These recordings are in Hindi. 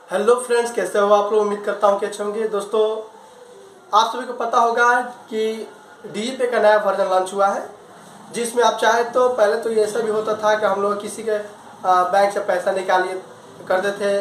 हेलो फ्रेंड्स, कैसे हो आप लोग। उम्मीद करता हूँ कि अच्छे होंगे। दोस्तों, आप सभी को पता होगा कि डीजीपे का नया वर्जन लॉन्च हुआ है, जिसमें आप चाहे तो पहले तो ये ऐसा भी होता था कि हम लोग किसी के बैंक से पैसा निकालिए करते थे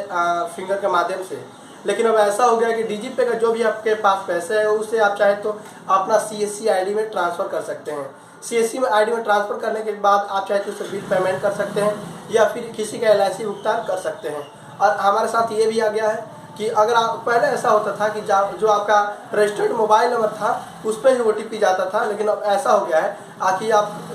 फिंगर के माध्यम से। लेकिन अब ऐसा हो गया कि डीजीपे का जो भी आपके पास पैसे है उसे आप चाहे तो अपना सीएससी आईडी में ट्रांसफ़र कर सकते हैं। सीएससी में आईडी में ट्रांसफ़र करने के बाद आप चाहे तो उसे बिल पेमेंट कर सकते हैं या फिर किसी का एलआईसी भुगतान कर सकते हैं। और हमारे साथ ये भी आ गया है कि अगर आप पहले ऐसा होता था कि जो आपका रजिस्टर्ड मोबाइल नंबर था उस पर ही ओटीपी जाता था, लेकिन अब ऐसा हो गया है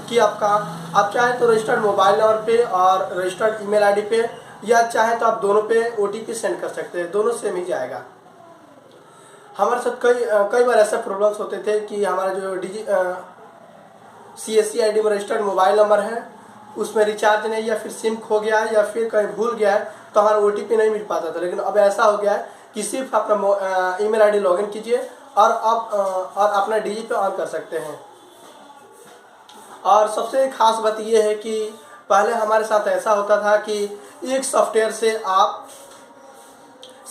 कि आप चाहे तो रजिस्टर्ड मोबाइल नंबर पे और रजिस्टर्ड ईमेल आईडी पे या चाहे तो आप दोनों पे ओटीपी सेंड कर सकते हैं, दोनों सेम ही जाएगा। हमारे साथ कई बार ऐसे प्रॉब्लम्स होते थे कि हमारा जो सीएससी आईडी में रजिस्टर्ड मोबाइल नंबर है उसमें रिचार्ज नहीं, या फिर सिम खो गया है या फिर कहीं भूल गया है तो हमारा ओटीपी नहीं मिल पाता था। लेकिन अब ऐसा हो गया है कि सिर्फ अपना ईमेल आईडी लॉगिन कीजिए और अपना डीजीपे ऑन कर सकते हैं। और सबसे खास बात यह है कि पहले हमारे साथ ऐसा होता था कि एक सॉफ्टवेयर से आप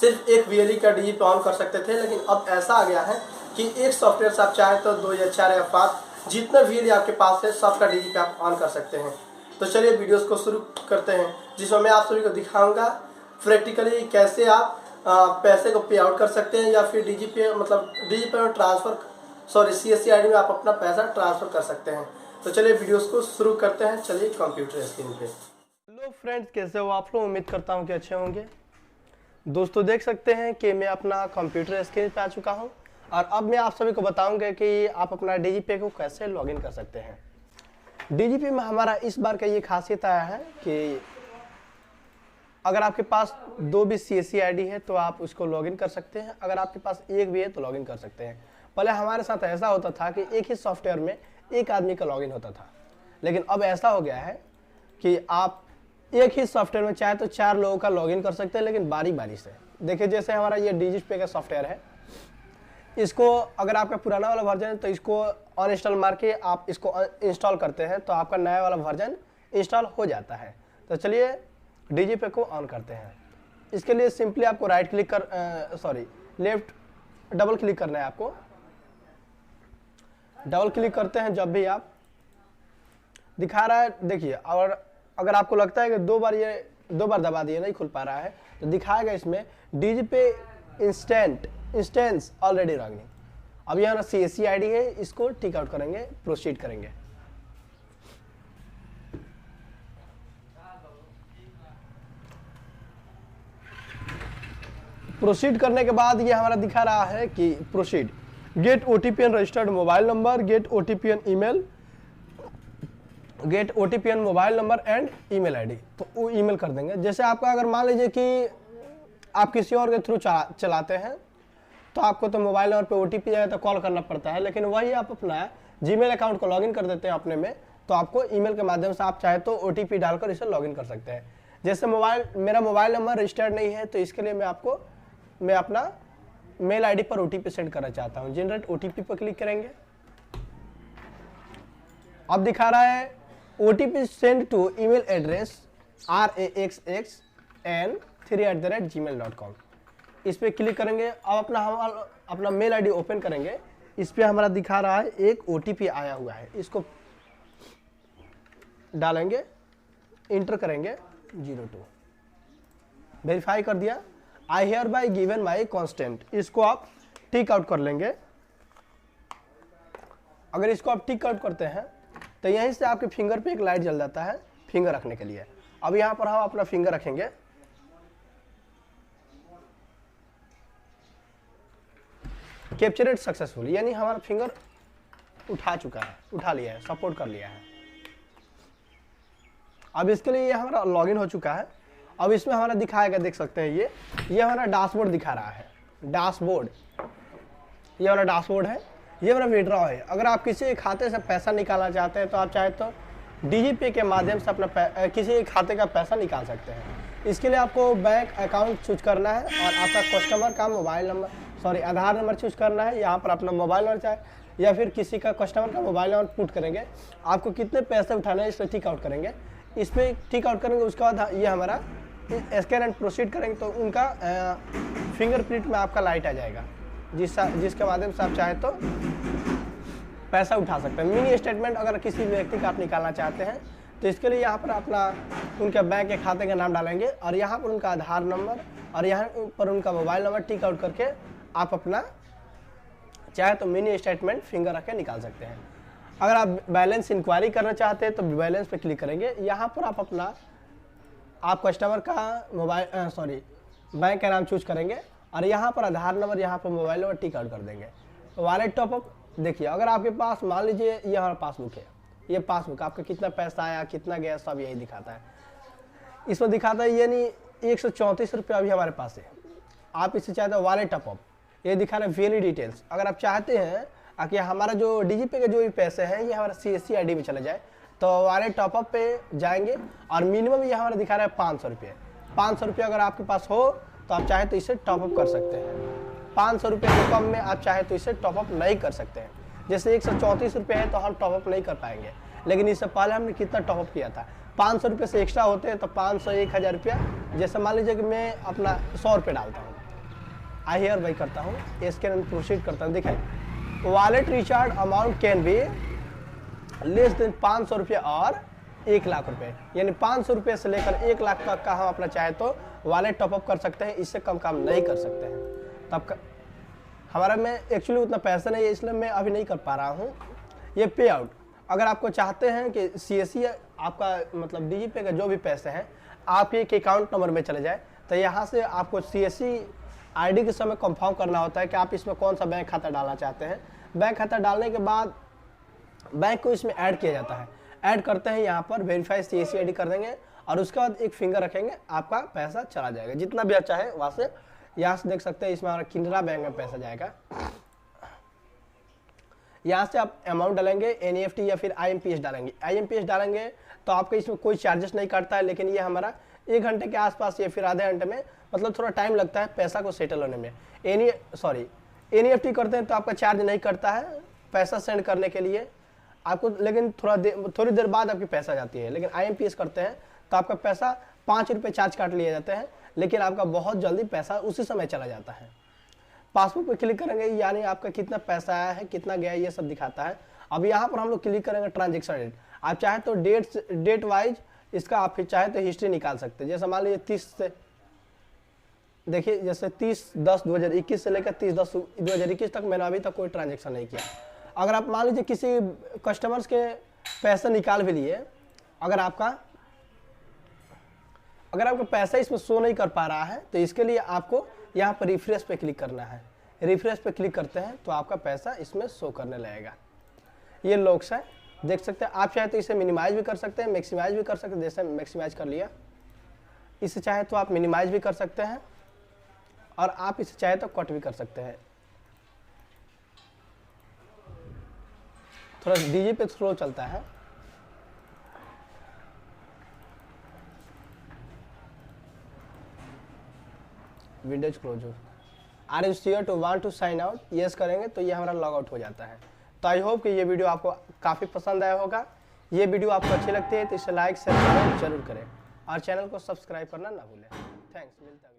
सिर्फ एक वीएलई का डीजीपी ऑन कर सकते थे, लेकिन अब ऐसा आ गया है कि एक सॉफ्टवेयर से आप चाहे तो 2 या 4 या 5 जितना वीएलई आपके पास है सबका डीजीपी आप ऑन कर सकते हैं। तो चलिए वीडियोस को शुरू करते हैं, जिसमें मैं आप सभी को दिखाऊंगा प्रैक्टिकली कैसे आप पैसे को पे आउट कर सकते हैं या फिर डीजीपी में ट्रांसफ़र सीएससी आईडी में आप अपना पैसा ट्रांसफ़र कर सकते हैं। तो चलिए वीडियोस को शुरू करते हैं। चलिए कंप्यूटर स्क्रीन पे। हेलो फ्रेंड्स, कैसे हो आप लोग। उम्मीद करता हूँ कि अच्छे होंगे। दोस्तों, देख सकते हैं कि मैं अपना कंप्यूटर स्क्रीन पे आ चुका हूँ और अब मैं आप सभी को बताऊंगा कि आप अपना डीजीपी को कैसे लॉगिन कर सकते हैं। डीजीपी में हमारा इस बार का ये खासियत आया है कि अगर आपके पास 2 भी सीएससी आईडी है तो आप उसको लॉगिन कर सकते हैं, अगर आपके पास एक भी है तो लॉगिन कर सकते हैं। पहले हमारे साथ ऐसा होता था कि एक ही सॉफ्टवेयर में एक आदमी का लॉगिन होता था, लेकिन अब ऐसा हो गया है कि आप एक ही सॉफ्टवेयर में चाहे तो 4 लोगों का लॉगिन कर सकते हैं, लेकिन बारी बारी से। देखिए, जैसे हमारा ये डीजीपी का सॉफ्टवेयर है, इसको अगर आपका पुराना वाला वर्जन है तो इसको अनइंस्टॉल मार के आप इसको इंस्टॉल करते हैं तो आपका नया वाला वर्जन इंस्टॉल हो जाता है। तो चलिए डीजीपी को ऑन करते हैं। इसके लिए सिंपली आपको लेफ्ट डबल क्लिक करना है। आपको डबल क्लिक करते हैं जब भी आप दिखा रहा है, देखिए, और अगर आपको लगता है कि 2 बार दबा दिए नहीं खुल पा रहा है तो दिखाएगा इसमें डीजीपी इंस्टेंस ऑलरेडी रनिंग। अब यहाँ सीएससी आईडी है, इसको टिक आउट करेंगे, प्रोसीड करेंगे। प्रोसीड करने के बाद ये हमारा दिखा रहा है कि proceed gate OTP and registered mobile number, gate OTP and email, gate OTP and mobile number and email ID. तो वो ईमेल कर देंगे। जैसे आपका अगर मान लीजिए कि आप किसी और के थ्रू चलाते हैं तो आपको तो मोबाइल नंबर पे ओटीपी जाए तो कॉल करना पड़ता है, लेकिन वही आप अपना जीमेल अकाउंट को लॉगिन कर देते हैं अपने में, तो आपको ईमेल के माध्यम से आप चाहे तो ओटीपी डालकर इसे लॉगिन कर सकते हैं। जैसे मेरा मोबाइल नंबर रजिस्टर्ड नहीं है तो इसके लिए मैं अपना मेल आईडी पर ओटीपी सेंड करना चाहता हूँ। जनरेट ओटीपी पर क्लिक करेंगे। अब दिखा रहा है OTP send to email address raxxn3@gmail.com। इस पे क्लिक करेंगे। अब अपना मेल आईडी ओपन करेंगे। इस पे हमारा दिखा रहा है एक ओटीपी आया हुआ है, इसको डालेंगे, इंटर करेंगे 02, वेरीफाई कर दिया। I hear bye given my constant, इसको आप टिक आउट कर लेंगे। अगर इसको आप टिक आउट करते हैं तो यहीं से आपके फिंगर पे एक लाइट जल जाता है फिंगर रखने के लिए। अब यहाँ पर हम अपना फिंगर रखेंगे। कैप्चरेड सक्सेसफुल, यानी हमारा फिंगर उठा लिया है, सपोर्ट कर लिया है। अब इसके लिए ये हमारा लॉगिन हो चुका है। अब इसमें हमारा दिखाएगा, देख सकते हैं ये हमारा डैशबोर्ड दिखा रहा है। डैशबोर्ड, ये हमारा डैशबोर्ड है, ये हमारा विड्रॉ है। अगर आप किसी खाते से पैसा निकालना चाहते हैं तो आप चाहे तो डीजीपी के माध्यम से अपना किसी खाते का पैसा निकाल सकते हैं। इसके लिए आपको बैंक अकाउंट चूज करना है और आपका कस्टमर का आधार नंबर चूज करना है। यहाँ पर अपना मोबाइल नंबर चाहे या फिर किसी का कस्टमर का मोबाइल नंबर पुट करेंगे। आपको कितने पैसे उठाने हैं इस पर टिक आउट करेंगे। इस पर टिक आउट करेंगे, उसके बाद ये हमारा स्कैन एंड प्रोसीड करेंगे तो उनका फिंगरप्रिंट में आपका लाइट आ जाएगा, जिसके माध्यम से आप चाहे तो पैसा उठा सकते हैं। मिनी स्टेटमेंट अगर किसी व्यक्ति का आप निकालना चाहते हैं तो इसके लिए यहाँ पर अपना उनके बैंक के खाते का नाम डालेंगे और यहाँ पर उनका आधार नंबर और यहाँ पर उनका मोबाइल नंबर टिक आउट करके आप अपना चाहे तो मिनी स्टेटमेंट फिंगर रख के निकाल सकते हैं। अगर आप बैलेंस इंक्वायरी करना चाहते हैं तो बैलेंस पे क्लिक करेंगे। यहाँ पर आप कस्टमर का बैंक का नाम चूज करेंगे और यहाँ पर आधार नंबर, यहाँ पर मोबाइल नंबर टिक आउट कर देंगे। वॉलेट टॉपअप देखिए, अगर आपके पास मान लीजिए ये हमारा पासबुक है, ये पासबुक आपका कितना पैसा आया कितना गया सब यही दिखाता है। इसमें दिखाता है ये नहीं 134 रुपये अभी हमारे पास है। आप इससे चाहते हो वॉलेट टॉपअप, ये दिखा रहे वेरी डिटेल्स। अगर आप चाहते हैं कि हमारा जो डीजीपे के जो भी पैसे हैं ये हमारा CSC ID में चला जाए तो वॉलेट टॉपअप पे जाएंगे और मिनिमम ये हमारा दिखा रहा है 500 रुपये। 500 रुपये अगर आपके पास हो तो आप चाहे तो इसे टॉपअप कर सकते हैं। 500 रुपये से कम में आप चाहे तो इसे टॉपअप नहीं कर सकते हैं। जैसे 134 रुपये है तो हम टॉपअप नहीं कर पाएंगे, लेकिन इससे पहले हमने कितना टॉपअप किया था। 500 रुपये से एक्स्ट्रा होते हैं तो 500 1000 रुपया, जैसे मान लीजिए कि मैं अपना 100 रुपये डालता हूँ, आई हियर बाई करता हूँ, स्कैन एंड प्रोसीड करता हूँ। देखिए wallet recharge amount can be less than 500 रुपये और 1 लाख रुपये, यानी 500 रुपये से लेकर 1 लाख तक का हम अपना चाहे तो वॉलेट टॉपअप कर सकते हैं। इससे कम काम नहीं कर सकते हैं। तब हमारा में एक्चुअली उतना पैसा नहीं है इसलिए मैं अभी नहीं कर पा रहा हूँ। ये पे आउट, अगर आपको चाहते हैं कि CSC आपका मतलब डीजीपे का जो भी पैसे हैं आपके एक अकाउंट नंबर में चले जाए तो यहाँ से आपको CSC ID के समय कंफर्म करना होता है कि आप इसमें कौन सा बैंक खाता डालना चाहते हैं। बैंक खाता डालने के बाद बैंक को इसमें ऐड किया जाता है। ऐड करते हैं यहाँ पर वेरीफाई CSC ID कर देंगे और उसके बाद एक फिंगर रखेंगे, आपका पैसा चला जाएगा जितना भी अच्छा है वहाँ से। यहाँ से देख सकते हैं इसमें हमारा किनरा बैंक में पैसा जाएगा। यहाँ से आप अमाउंट डालेंगे, NEFT या फिर IMPS डालेंगे। IMPS डालेंगे तो आपका इसमें कोई चार्जेस नहीं काटता है, लेकिन ये हमारा 1 घंटे के आसपास या फिर आधे घंटे में, मतलब थोड़ा टाइम लगता है पैसा को सेटल होने में। NEFT करते हैं तो आपका चार्ज नहीं करता है पैसा सेंड करने के लिए आपको, लेकिन थोड़ी देर बाद आपकी पैसा जाती है। लेकिन IMPS करते हैं तो आपका पैसा 5 रुपये चार्ज काट लिए जाते हैं, लेकिन आपका बहुत जल्दी पैसा उसी समय चला जाता है। पासबुक पे क्लिक करेंगे यानी आपका कितना पैसा आया है कितना गया है ये सब दिखाता है। अब यहाँ पर हम लोग क्लिक करेंगे ट्रांजेक्शन डेट। आप चाहे तो डेट वाइज इसका आप चाहे तो हिस्ट्री निकाल सकते हैं। जैसे मान लीजिए 30 से देखिए, जैसे 30/10/2021 से लेकर 30/10/2021 तक मैंने अभी तक कोई ट्रांजेक्शन नहीं किया। अगर आप मान लीजिए किसी कस्टमर्स के पैसे निकाल भी लिए, अगर आपका पैसा इसमें शो नहीं कर पा रहा है तो इसके लिए आपको यहाँ पर रिफ्रेश पे क्लिक करना है। रिफ्रेश पे क्लिक करते हैं तो आपका पैसा इसमें शो करने लगेगा। ये लॉक्स है, देख सकते हैं। आप चाहे तो इसे मिनिमाइज भी कर सकते हैं, मैक्सिमाइज भी कर सकते हैं। जैसे मैक्सिमाइज कर लिया, इसे चाहे तो आप मिनिमाइज भी कर सकते हैं और आप इसे चाहे तो कट भी कर सकते हैं। थोड़ा डीजे पे स्लो चलता है। विंडोज क्लोज हो। Are you sure to want to sign out, yes करेंगे तो ये हमारा लॉग आउट हो जाता है। तो आई होप कि ये वीडियो आपको काफ़ी पसंद आया होगा। ये वीडियो आपको अच्छी लगती है तो इसे लाइक शेयर जरूर करें और चैनल को सब्सक्राइब करना ना भूलें। थैंक्स, मिलता है।